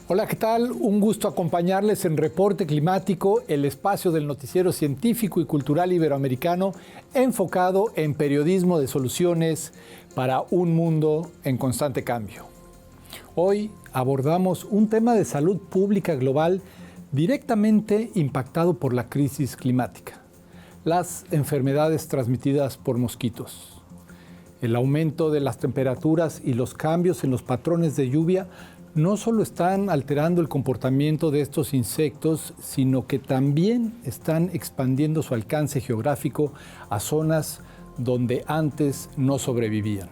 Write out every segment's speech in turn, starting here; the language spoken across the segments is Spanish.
Hola, ¿qué tal? Un gusto acompañarles en Reporte Climático, el espacio del noticiero científico y cultural iberoamericano enfocado en periodismo de soluciones para un mundo en constante cambio. Hoy abordamos un tema de salud pública global directamente impactado por la crisis climática: las enfermedades transmitidas por mosquitos. El aumento de las temperaturas y los cambios en los patrones de lluvia no solo están alterando el comportamiento de estos insectos, sino que también están expandiendo su alcance geográfico a zonas donde antes no sobrevivían.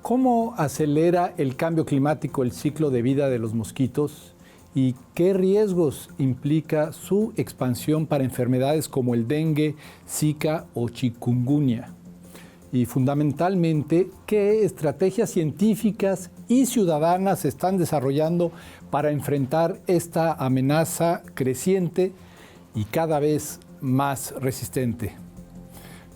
¿Cómo acelera el cambio climático el ciclo de vida de los mosquitos? ¿Y qué riesgos implica su expansión para enfermedades como el dengue, Zika o chikungunya? Y fundamentalmente, ¿qué estrategias científicas y ciudadanas se están desarrollando para enfrentar esta amenaza creciente y cada vez más resistente?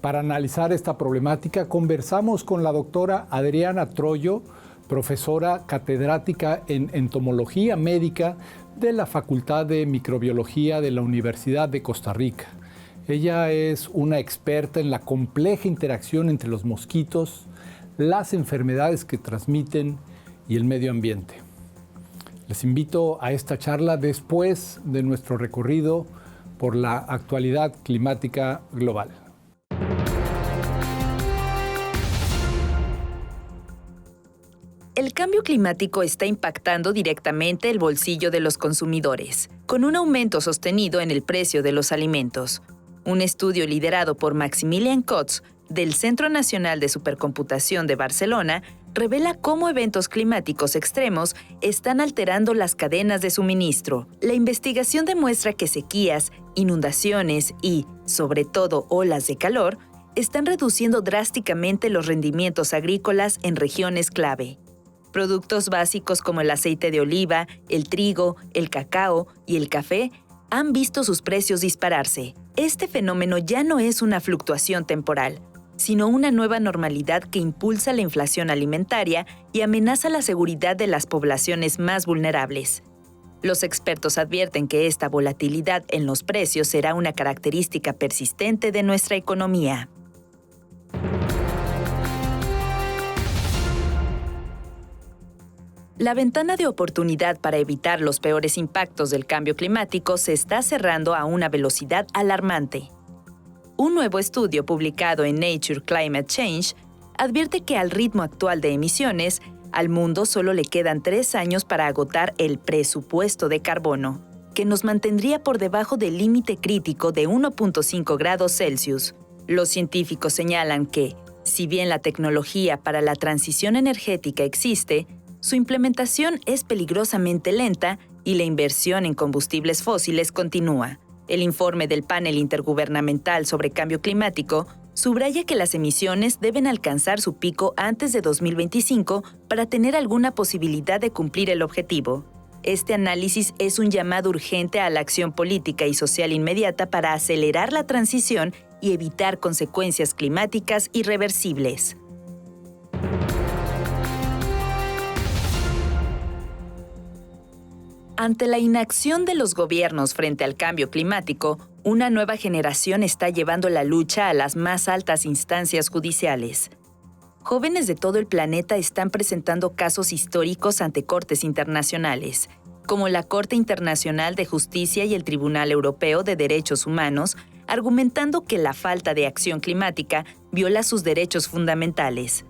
Para analizar esta problemática, conversamos con la doctora Adriana Troyo, profesora catedrática en entomología médica de la Facultad de Microbiología de la Universidad de Costa Rica. Ella es una experta en la compleja interacción entre los mosquitos, las enfermedades que transmiten y el medio ambiente. Les invito a esta charla después de nuestro recorrido por la actualidad climática global. El cambio climático está impactando directamente el bolsillo de los consumidores, con un aumento sostenido en el precio de los alimentos. Un estudio liderado por Maximilian Kotz del Centro Nacional de Supercomputación de Barcelona revela cómo eventos climáticos extremos están alterando las cadenas de suministro. La investigación demuestra que sequías, inundaciones y, sobre todo, olas de calor están reduciendo drásticamente los rendimientos agrícolas en regiones clave. Productos básicos como el aceite de oliva, el trigo, el cacao y el café han visto sus precios dispararse. Este fenómeno ya no es una fluctuación temporal, sino una nueva normalidad que impulsa la inflación alimentaria y amenaza la seguridad de las poblaciones más vulnerables. Los expertos advierten que esta volatilidad en los precios será una característica persistente de nuestra economía. La ventana de oportunidad para evitar los peores impactos del cambio climático se está cerrando a una velocidad alarmante. Un nuevo estudio publicado en Nature Climate Change advierte que al ritmo actual de emisiones, al mundo solo le quedan 3 años para agotar el presupuesto de carbono, que nos mantendría por debajo del límite crítico de 1.5 grados Celsius. Los científicos señalan que, si bien la tecnología para la transición energética existe, su implementación es peligrosamente lenta y la inversión en combustibles fósiles continúa. El informe del Panel Intergubernamental sobre Cambio Climático subraya que las emisiones deben alcanzar su pico antes de 2025 para tener alguna posibilidad de cumplir el objetivo. Este análisis es un llamado urgente a la acción política y social inmediata para acelerar la transición y evitar consecuencias climáticas irreversibles. Ante la inacción de los gobiernos frente al cambio climático, una nueva generación está llevando la lucha a las más altas instancias judiciales. Jóvenes de todo el planeta están presentando casos históricos ante cortes internacionales, como la Corte Internacional de Justicia y el Tribunal Europeo de Derechos Humanos, argumentando que la falta de acción climática viola sus derechos fundamentales.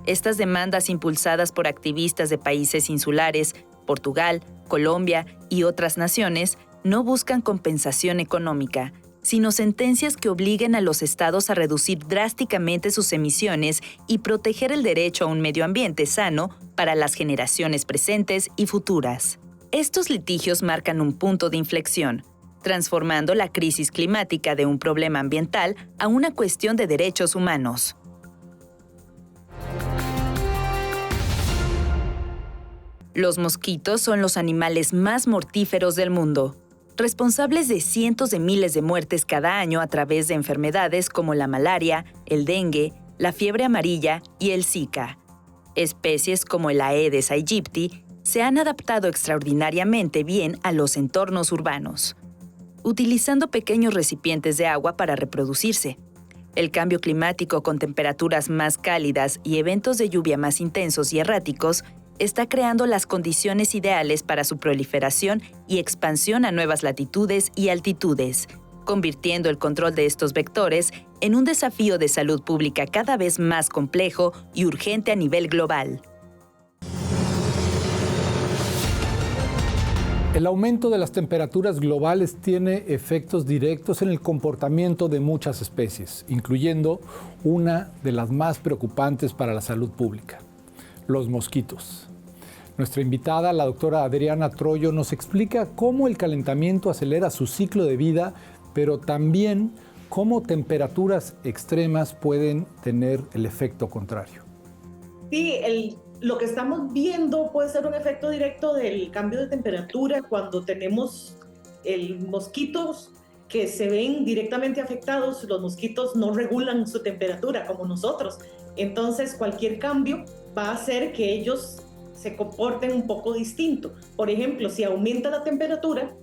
Estas demandas, impulsadas por activistas de países insulares, Portugal, Colombia y otras naciones, no buscan compensación económica, sino sentencias que obliguen a los estados a reducir drásticamente sus emisiones y proteger el derecho a un medio ambiente sano para las generaciones presentes y futuras. Estos litigios marcan un punto de inflexión, transformando la crisis climática de un problema ambiental a una cuestión de derechos humanos. Los mosquitos son los animales más mortíferos del mundo, responsables de cientos de miles de muertes cada año a través de enfermedades como la malaria, el dengue, la fiebre amarilla y el Zika. Especies como el Aedes aegypti se han adaptado extraordinariamente bien a los entornos urbanos, utilizando pequeños recipientes de agua para reproducirse. El cambio climático con temperaturas más cálidas y eventos de lluvia más intensos y erráticos está creando las condiciones ideales para su proliferación y expansión a nuevas latitudes y altitudes, convirtiendo el control de estos vectores en un desafío de salud pública cada vez más complejo y urgente a nivel global. El aumento de las temperaturas globales tiene efectos directos en el comportamiento de muchas especies, incluyendo una de las más preocupantes para la salud pública, los mosquitos. Nuestra invitada, la doctora Adriana Troyo, nos explica cómo el calentamiento acelera su ciclo de vida, pero también cómo temperaturas extremas pueden tener el efecto contrario. Sí, lo que estamos viendo puede ser un efecto directo del cambio de temperatura cuando tenemos mosquitos que se ven directamente afectados. Los mosquitos no regulan su temperatura como nosotros. Entonces, cualquier cambio va a hacer que ellos se comporten un poco distinto. Por ejemplo, si aumenta la temperatura,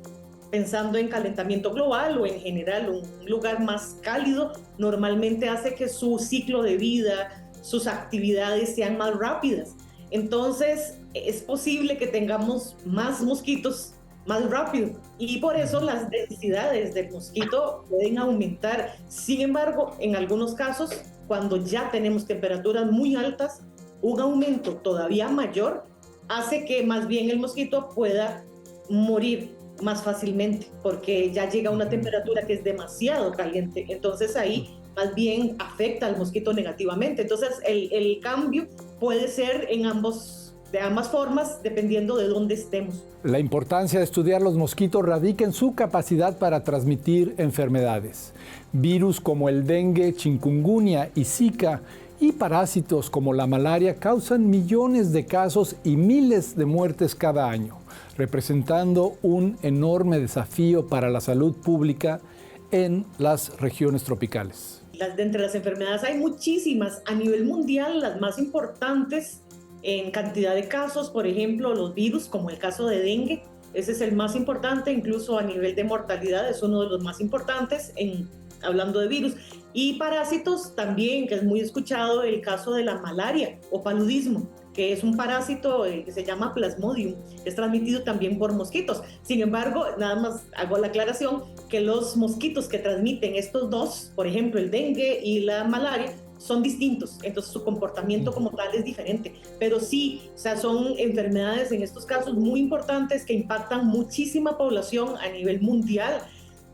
pensando en calentamiento global o en general un lugar más cálido, normalmente hace que su ciclo de vida, sus actividades sean más rápidas. Entonces, es posible que tengamos más mosquitos más rápido y por eso las densidades del mosquito pueden aumentar. Sin embargo, en algunos casos, cuando ya tenemos temperaturas muy altas, un aumento todavía mayor hace que más bien el mosquito pueda morir más fácilmente porque ya llega a una temperatura que es demasiado caliente. Entonces ahí más bien afecta al mosquito negativamente. Entonces el cambio puede ser de ambas formas dependiendo de dónde estemos. La importancia de estudiar los mosquitos radica en su capacidad para transmitir enfermedades. Virus como el dengue, chikungunya y Zika y parásitos como la malaria causan millones de casos y miles de muertes cada año, representando un enorme desafío para la salud pública en las regiones tropicales. De entre las enfermedades hay muchísimas. A nivel mundial, las más importantes en cantidad de casos, por ejemplo, los virus, como el caso de dengue, ese es el más importante, incluso a nivel de mortalidad es uno de los más importantes hablando de virus. Y parásitos también, que es muy escuchado, el caso de la malaria o paludismo, que es un parásito que se llama Plasmodium, que es transmitido también por mosquitos. Sin embargo, nada más hago la aclaración que los mosquitos que transmiten estos dos, por ejemplo, el dengue y la malaria, son distintos, entonces su comportamiento como tal es diferente, pero sí, o sea, son enfermedades en estos casos muy importantes que impactan muchísima población a nivel mundial.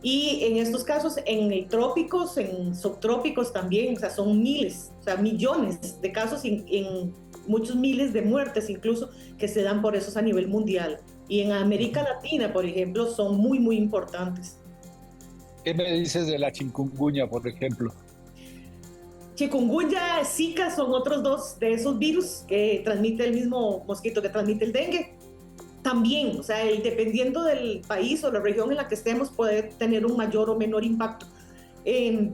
Y en estos casos, en trópicos, en subtrópicos también, o sea, son miles, o sea, millones de casos y en muchos miles de muertes incluso que se dan por esos a nivel mundial. Y en América Latina, por ejemplo, son muy, muy importantes. ¿Qué me dices de la chikungunya, por ejemplo? Chikungunya, Zika son otros dos de esos virus que transmite el mismo mosquito que transmite el dengue. También, o sea, dependiendo del país o la región en la que estemos, puede tener un mayor o menor impacto en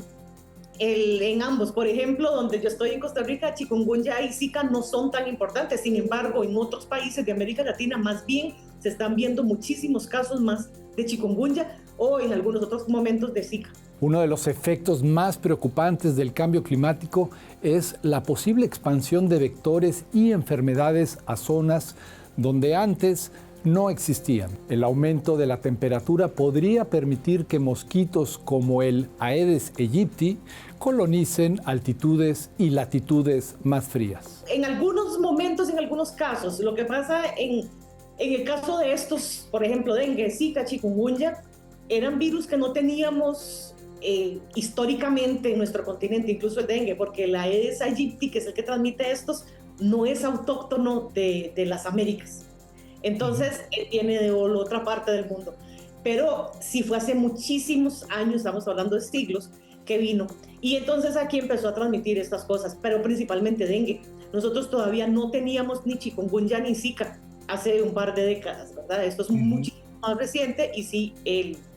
ambos. Por ejemplo, donde yo estoy en Costa Rica, chikungunya y Zika no son tan importantes. Sin embargo, en otros países de América Latina, más bien se están viendo muchísimos casos más de chikungunya o en algunos otros momentos de Zika. Uno de los efectos más preocupantes del cambio climático es la posible expansión de vectores y enfermedades a zonas donde antes no existían. El aumento de la temperatura podría permitir que mosquitos como el Aedes aegypti colonicen altitudes y latitudes más frías. En algunos momentos, en algunos casos, lo que pasa en el caso de estos, por ejemplo, dengue, Zika, chikungunya, eran virus que no teníamos históricamente en nuestro continente, incluso el dengue, porque el Aedes aegypti, que es el que transmite estos, no es autóctono de las Américas. Entonces, él viene de otra parte del mundo. Pero sí fue hace muchísimos años, estamos hablando de siglos, que vino. Y entonces aquí empezó a transmitir estas cosas, pero principalmente dengue. Nosotros todavía no teníamos ni chikungunya ni Zika hace un par de décadas, ¿verdad? Esto es muchísimo más reciente y sí,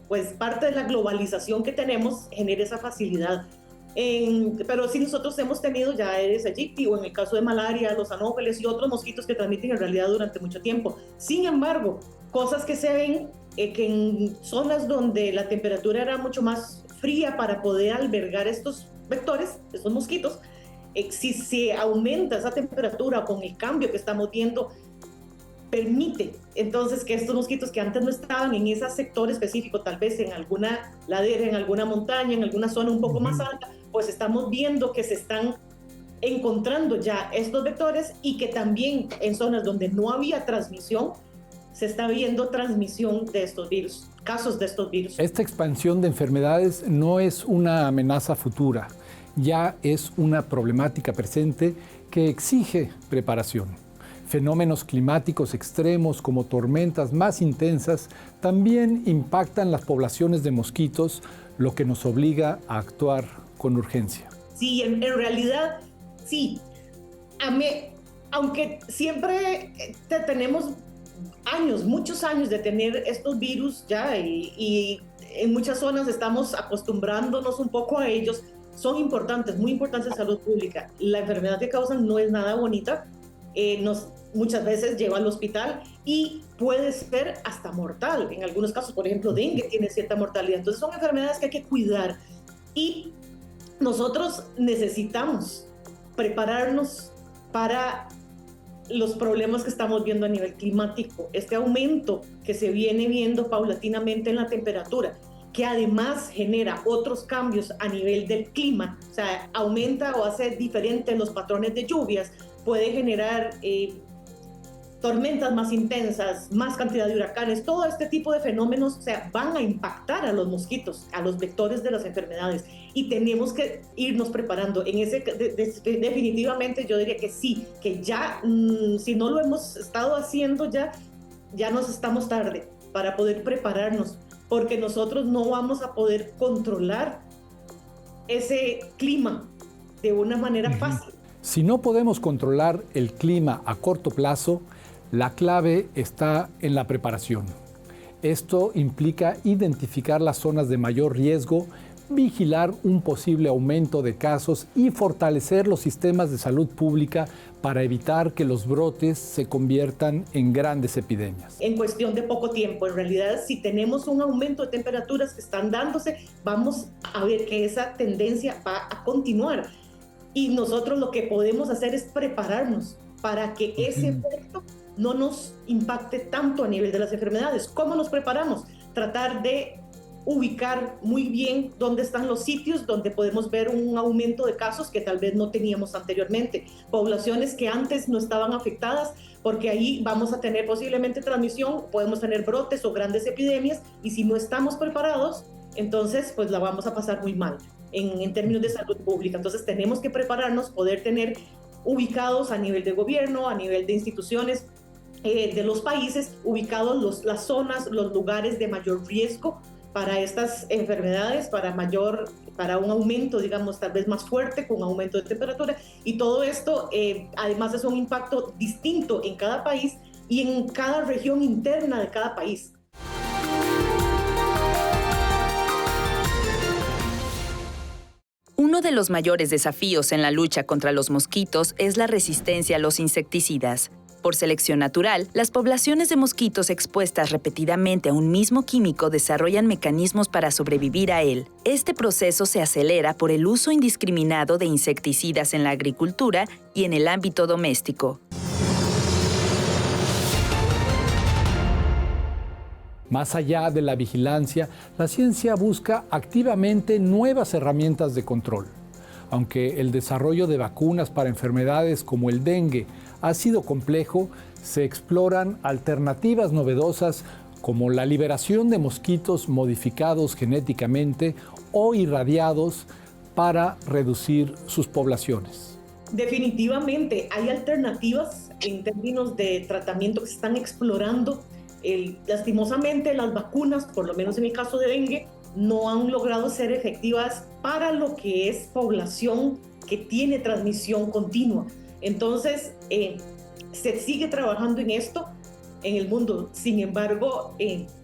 pues parte de la globalización que tenemos genera esa facilidad Pero sí nosotros hemos tenido ya Aedes aegypti o en el caso de malaria, los anófeles y otros mosquitos que transmiten en realidad durante mucho tiempo. Sin embargo, cosas que se ven que en zonas donde la temperatura era mucho más fría para poder albergar estos vectores, estos mosquitos, si se aumenta esa temperatura con el cambio que estamos viendo, permite entonces que estos mosquitos que antes no estaban en ese sector específico, tal vez en alguna ladera, en alguna montaña, en alguna zona un poco más alta, pues estamos viendo que se están encontrando ya estos vectores y que también en zonas donde no había transmisión, se está viendo transmisión de estos virus, casos de estos virus. Esta expansión de enfermedades no es una amenaza futura, ya es una problemática presente que exige preparación. Fenómenos climáticos extremos como tormentas más intensas también impactan las poblaciones de mosquitos, lo que nos obliga a actuar con urgencia. Sí, en realidad, sí. Aunque siempre tenemos años, muchos años de tener estos virus ya y en muchas zonas estamos acostumbrándonos un poco a ellos, son importantes, muy importantes en salud pública. La enfermedad que causan no es nada bonita, muchas veces lleva al hospital y puede ser hasta mortal. En algunos casos, por ejemplo, dengue tiene cierta mortalidad. Entonces son enfermedades que hay que cuidar y nosotros necesitamos prepararnos para los problemas que estamos viendo a nivel climático, este aumento que se viene viendo paulatinamente en la temperatura, que además genera otros cambios a nivel del clima, o sea, aumenta o hace diferentes los patrones de lluvias, puede generar tormentas más intensas, más cantidad de huracanes, todo este tipo de fenómenos, o sea, van a impactar a los mosquitos, a los vectores de las enfermedades, y tenemos que irnos preparando. Definitivamente yo diría que sí, que ya, si no lo hemos estado haciendo ya nos estamos tarde para poder prepararnos, porque nosotros no vamos a poder controlar ese clima de una manera fácil. Si no podemos controlar el clima a corto plazo, la clave está en la preparación. Esto implica identificar las zonas de mayor riesgo, vigilar un posible aumento de casos y fortalecer los sistemas de salud pública para evitar que los brotes se conviertan en grandes epidemias. En cuestión de poco tiempo, en realidad, si tenemos un aumento de temperaturas que están dándose, vamos a ver que esa tendencia va a continuar. Y nosotros lo que podemos hacer es prepararnos para que ese efecto no nos impacte tanto a nivel de las enfermedades. ¿Cómo nos preparamos? Tratar de ubicar muy bien dónde están los sitios donde podemos ver un aumento de casos que tal vez no teníamos anteriormente. Poblaciones que antes no estaban afectadas, porque ahí vamos a tener posiblemente transmisión, podemos tener brotes o grandes epidemias, y si no estamos preparados, entonces pues la vamos a pasar muy mal en términos de salud pública. Entonces tenemos que prepararnos, poder tener ubicados a nivel de gobierno, a nivel de instituciones de los países, ubicados las zonas, los lugares de mayor riesgo para estas enfermedades, para un aumento, digamos, tal vez más fuerte, con un aumento de temperatura. Y todo esto, además, es un impacto distinto en cada país y en cada región interna de cada país. Uno de los mayores desafíos en la lucha contra los mosquitos es la resistencia a los insecticidas. Por selección natural, las poblaciones de mosquitos expuestas repetidamente a un mismo químico desarrollan mecanismos para sobrevivir a él. Este proceso se acelera por el uso indiscriminado de insecticidas en la agricultura y en el ámbito doméstico. Más allá de la vigilancia, la ciencia busca activamente nuevas herramientas de control. Aunque el desarrollo de vacunas para enfermedades como el dengue ha sido complejo, se exploran alternativas novedosas como la liberación de mosquitos modificados genéticamente o irradiados para reducir sus poblaciones. Definitivamente hay alternativas en términos de tratamiento que se están explorando. Lastimosamente las vacunas, por lo menos en el caso de dengue, no han logrado ser efectivas para lo que es población que tiene transmisión continua. Entonces, se sigue trabajando en esto en el mundo. Sin embargo,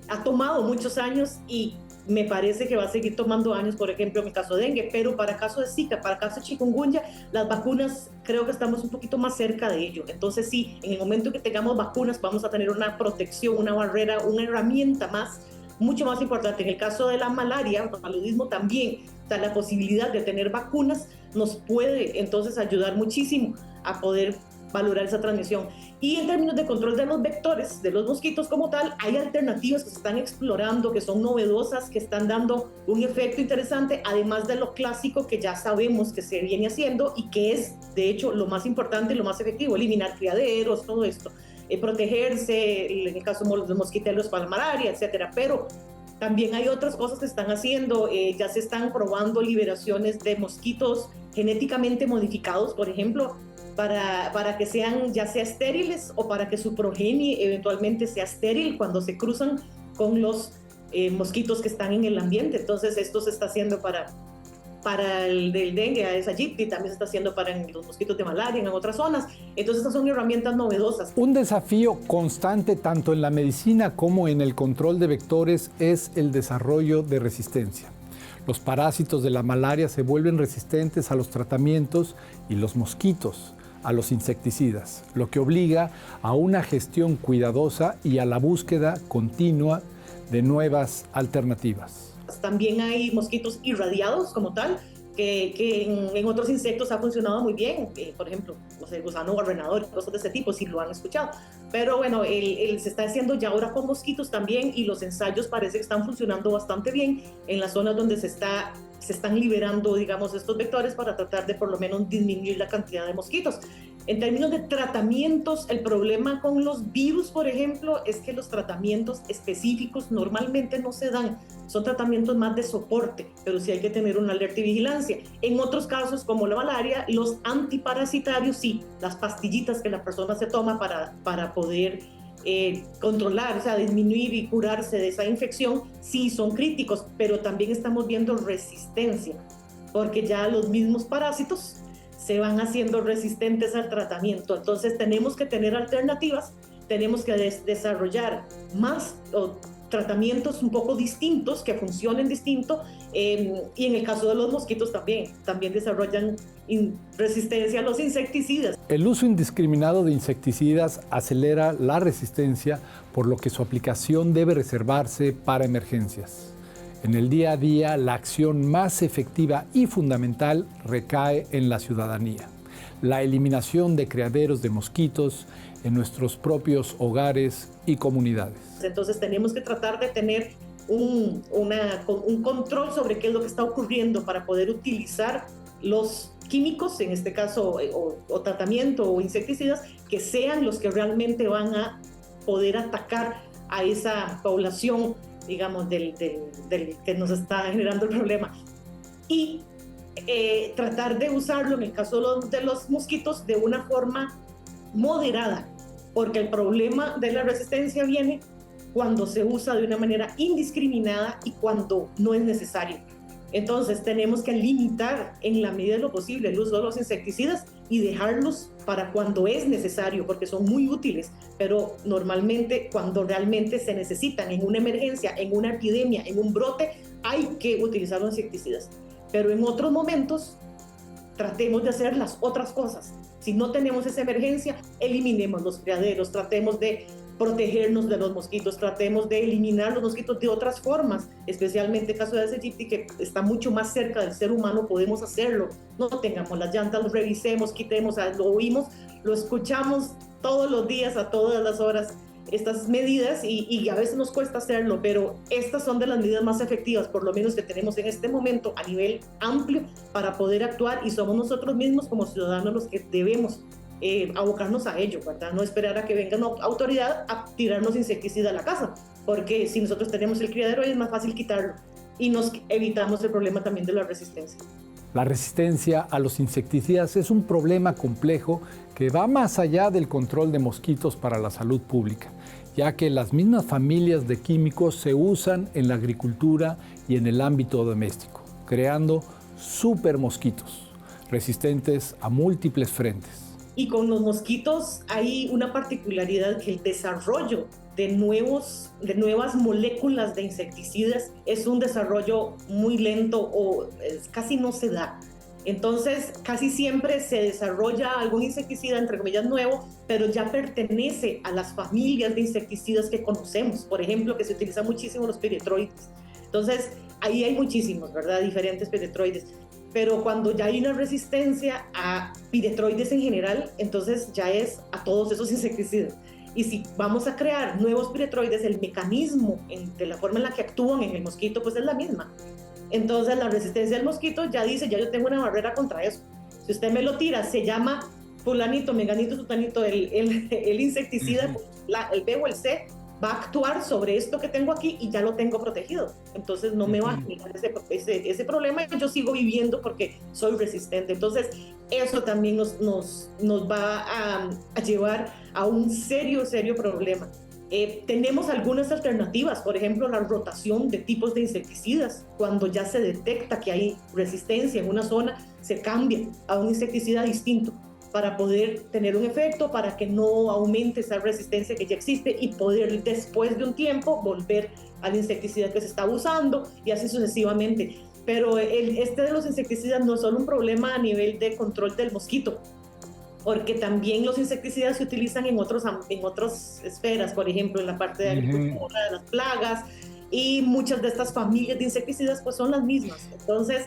ha tomado muchos años y me parece que va a seguir tomando años, por ejemplo, en el caso de dengue, pero para caso de Zika, para caso de chikungunya, las vacunas creo que estamos un poquito más cerca de ello. Entonces sí, en el momento que tengamos vacunas vamos a tener una protección, una barrera, una herramienta más, mucho más importante. En el caso de la malaria, el paludismo también, o sea, la posibilidad de tener vacunas nos puede entonces ayudar muchísimo a poder valorar esa transmisión. Y en términos de control de los vectores, de los mosquitos como tal, hay alternativas que se están explorando, que son novedosas, que están dando un efecto interesante, además de lo clásico que ya sabemos que se viene haciendo y que es, de hecho, lo más importante y lo más efectivo, eliminar criaderos, todo esto, protegerse, en el caso de los mosquiteros para la malaria, etcétera. Pero también hay otras cosas que se están haciendo, ya se están probando liberaciones de mosquitos genéticamente modificados, por ejemplo, para que sean ya sea estériles o para que su progenie eventualmente sea estéril cuando se cruzan con los mosquitos que están en el ambiente. Entonces esto se está haciendo para el del dengue, Aedes aegypti, también se está haciendo para los mosquitos de malaria en otras zonas. Entonces estas son herramientas novedosas. Un desafío constante tanto en la medicina como en el control de vectores es el desarrollo de resistencia. Los parásitos de la malaria se vuelven resistentes a los tratamientos y los mosquitos a los insecticidas, lo que obliga a una gestión cuidadosa y a la búsqueda continua de nuevas alternativas. También hay mosquitos irradiados como tal, que en otros insectos ha funcionado muy bien, por ejemplo, no sé, gusano barrenador, cosas de ese tipo, si lo han escuchado. Pero bueno, se está haciendo ya ahora con mosquitos también y los ensayos parece que están funcionando bastante bien en las zonas donde se están liberando, digamos, estos vectores para tratar de por lo menos disminuir la cantidad de mosquitos. En términos de tratamientos, el problema con los virus, por ejemplo, es que los tratamientos específicos normalmente no se dan. Son tratamientos más de soporte, pero sí hay que tener una alerta y vigilancia. En otros casos, como la malaria, los antiparasitarios, sí, las pastillitas que la persona se toma para poder controlar, o sea, disminuir y curarse de esa infección, sí son críticos, pero también estamos viendo resistencia, porque ya los mismos parásitos se van haciendo resistentes al tratamiento. Entonces tenemos que tener alternativas, tenemos que desarrollar más tratamientos un poco distintos, que funcionen distinto, y en el caso de los mosquitos también desarrollan resistencia a los insecticidas. El uso indiscriminado de insecticidas acelera la resistencia, por lo que su aplicación debe reservarse para emergencias. En el día a día, la acción más efectiva y fundamental recae en la ciudadanía. La eliminación de criaderos de mosquitos en nuestros propios hogares y comunidades. Entonces tenemos que tratar de tener un control sobre qué es lo que está ocurriendo para poder utilizar los químicos, en este caso, o tratamiento o insecticidas, que sean los que realmente van a poder atacar a esa población, digamos, del que nos está generando el problema. Y tratar de usarlo, en el caso de los mosquitos, de una forma moderada, porque el problema de la resistencia viene cuando se usa de una manera indiscriminada y cuando no es necesario. Entonces tenemos que limitar en la medida de lo posible el uso de los insecticidas y dejarlos para cuando es necesario, porque son muy útiles, pero normalmente cuando realmente se necesitan en una emergencia, en una epidemia, en un brote, hay que utilizar los insecticidas. Pero en otros momentos tratemos de hacer las otras cosas. Si no tenemos esa emergencia, eliminemos los criaderos, tratemos de protegernos de los mosquitos, tratemos de eliminar los mosquitos de otras formas, especialmente el caso de Aedes aegypti, que está mucho más cerca del ser humano, podemos hacerlo. No tengamos las llantas, lo revisemos, quitemos, lo oímos, lo escuchamos todos los días, a todas las horas, estas medidas, y a veces nos cuesta hacerlo, pero estas son de las medidas más efectivas, por lo menos que tenemos en este momento a nivel amplio para poder actuar, y somos nosotros mismos como ciudadanos los que debemos abocarnos a ello, ¿verdad? No esperar a que venga una autoridad a tirarnos insecticida a la casa, porque si nosotros tenemos el criadero es más fácil quitarlo y nos evitamos el problema también de la resistencia. La resistencia a los insecticidas es un problema complejo que va más allá del control de mosquitos para la salud pública, ya que las mismas familias de químicos se usan en la agricultura y en el ámbito doméstico, creando supermosquitos resistentes a múltiples frentes. Y con los mosquitos hay una particularidad, que el desarrollo de nuevas moléculas de insecticidas es un desarrollo muy lento o casi no se da. Entonces, casi siempre se desarrolla algún insecticida, entre comillas, nuevo, pero ya pertenece a las familias de insecticidas que conocemos. Por ejemplo, que se utilizan muchísimo los piretroides. Entonces, ahí hay muchísimos, ¿verdad? Diferentes piretroides. Pero cuando ya hay una resistencia a piretroides en general, entonces ya es a todos esos insecticidas. Y si vamos a crear nuevos piretroides, el mecanismo de la forma en la que actúan en el mosquito, pues es la misma. Entonces la resistencia del mosquito ya dice, ya yo tengo una barrera contra eso. Si usted me lo tira, se llama fulanito, menganito, sutanito, el insecticida, el B o el C, va a actuar sobre esto que tengo aquí y ya lo tengo protegido. Entonces no me va a generar ese problema y yo sigo viviendo porque soy resistente. Entonces eso también nos va a llevar a un serio problema. Tenemos algunas alternativas, por ejemplo, la rotación de tipos de insecticidas. Cuando ya se detecta que hay resistencia en una zona, se cambia a un insecticida distinto para poder tener un efecto, para que no aumente esa resistencia que ya existe y poder después de un tiempo volver al insecticida que se está usando y así sucesivamente. Pero este de los insecticidas no es solo un problema a nivel de control del mosquito, porque también los insecticidas se utilizan en otras esferas, por ejemplo, en la parte de agricultura, de las plagas, y muchas de estas familias de insecticidas pues son las mismas. Entonces,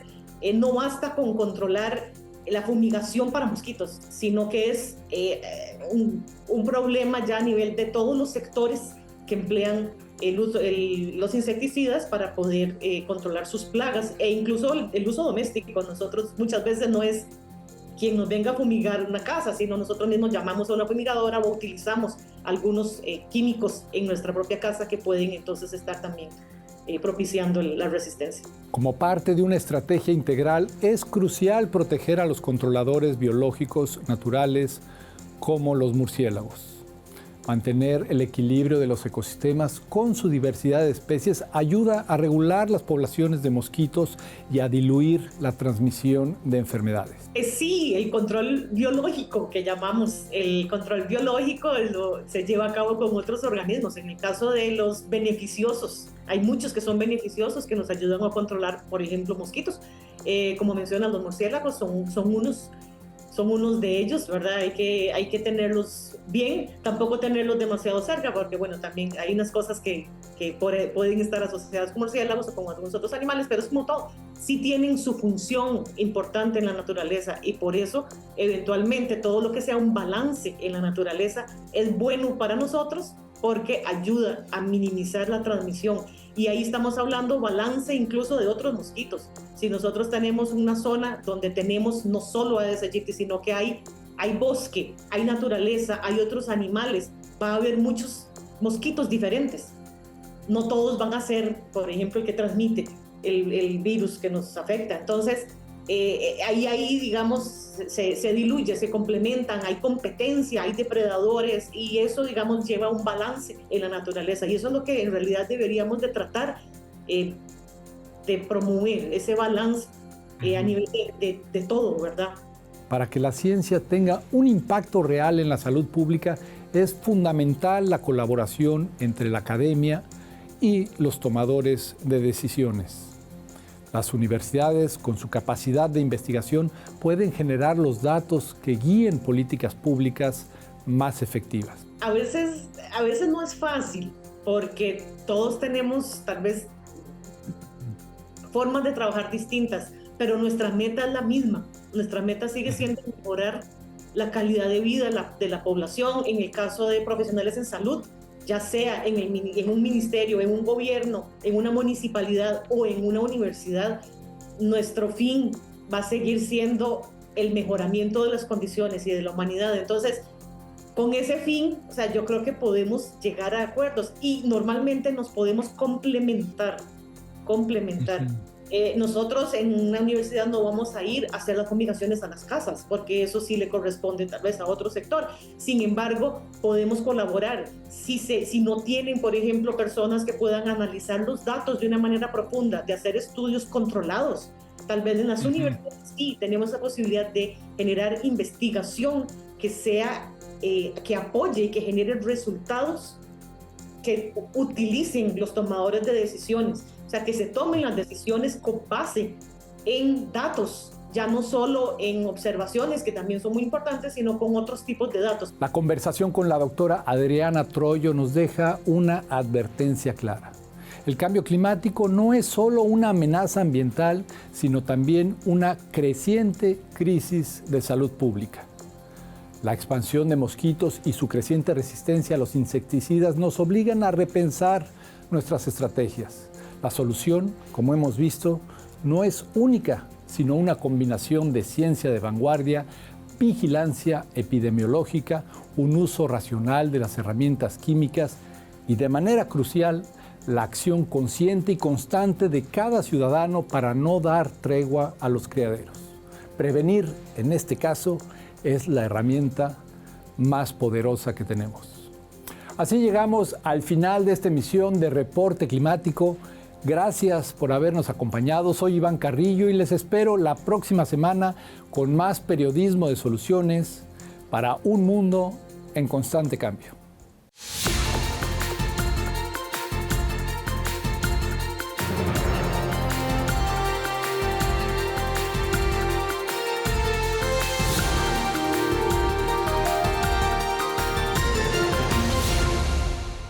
no basta con controlar la fumigación para mosquitos, sino que es un problema ya a nivel de todos los sectores que emplean los insecticidas para poder controlar sus plagas, e incluso el uso doméstico. Nosotros muchas veces no es quien nos venga a fumigar una casa, sino nosotros mismos llamamos a una fumigadora o utilizamos algunos químicos en nuestra propia casa que pueden entonces estar también propiciando la resistencia. Como parte de una estrategia integral, es crucial proteger a los controladores biológicos naturales como los murciélagos. Mantener el equilibrio de los ecosistemas con su diversidad de especies ayuda a regular las poblaciones de mosquitos y a diluir la transmisión de enfermedades. Sí, el control biológico que llamamos, el control biológico se lleva a cabo con otros organismos. En el caso de los beneficiosos, hay muchos que son beneficiosos que nos ayudan a controlar, por ejemplo, mosquitos. Como mencionan, los murciélagos son unos de ellos, ¿verdad? Hay que tenerlos bien, tampoco tenerlos demasiado cerca, porque bueno, también hay unas cosas que pueden estar asociadas con murciélagos o con algunos otros animales, pero es como todo, sí tienen su función importante en la naturaleza, y por eso eventualmente todo lo que sea un balance en la naturaleza es bueno para nosotros, porque ayuda a minimizar la transmisión. Y ahí estamos hablando balance incluso de otros mosquitos. Si nosotros tenemos una zona donde tenemos no solo Aedes aegypti, sino que hay bosque, hay naturaleza, hay otros animales, va a haber muchos mosquitos diferentes. No todos van a ser, por ejemplo, el que transmite el virus que nos afecta. Entonces, ahí digamos, se diluye, se complementan, hay competencia, hay depredadores, y eso, digamos, lleva un balance en la naturaleza. Y eso es lo que en realidad deberíamos de tratar de promover, ese balance a nivel de todo, ¿verdad? Para que la ciencia tenga un impacto real en la salud pública, es fundamental la colaboración entre la academia y los tomadores de decisiones. Las universidades, con su capacidad de investigación, pueden generar los datos que guíen políticas públicas más efectivas. A veces no es fácil, porque todos tenemos tal vez formas de trabajar distintas, pero nuestra meta es la misma. Nuestra meta sigue siendo mejorar la calidad de vida de la población, en el caso de profesionales en salud, ya sea en un ministerio, en un gobierno, en una municipalidad o en una universidad. Nuestro fin va a seguir siendo el mejoramiento de las condiciones y de la humanidad. Entonces, con ese fin, o sea, yo creo que podemos llegar a acuerdos y normalmente nos podemos complementar. Nosotros en una universidad no vamos a ir a hacer las fumigaciones a las casas, porque eso sí le corresponde tal vez a otro sector. Sin embargo, podemos colaborar. Si no tienen, por ejemplo, personas que puedan analizar los datos de una manera profunda, de hacer estudios controlados, tal vez en las universidades sí tenemos la posibilidad de generar investigación que apoye y que genere resultados que utilicen los tomadores de decisiones, o sea, que se tomen las decisiones con base en datos, ya no solo en observaciones, que también son muy importantes, sino con otros tipos de datos. La conversación con la doctora Adriana Troyo nos deja una advertencia clara. El cambio climático no es solo una amenaza ambiental, sino también una creciente crisis de salud pública. La expansión de mosquitos y su creciente resistencia a los insecticidas nos obligan a repensar nuestras estrategias. La solución, como hemos visto, no es única, sino una combinación de ciencia de vanguardia, vigilancia epidemiológica, un uso racional de las herramientas químicas y, de manera crucial, la acción consciente y constante de cada ciudadano para no dar tregua a los criaderos. Prevenir, en este caso, es la herramienta más poderosa que tenemos. Así llegamos al final de esta emisión de Reporte Climático. Gracias por habernos acompañado. Soy Iván Carrillo y les espero la próxima semana con más periodismo de soluciones para un mundo en constante cambio.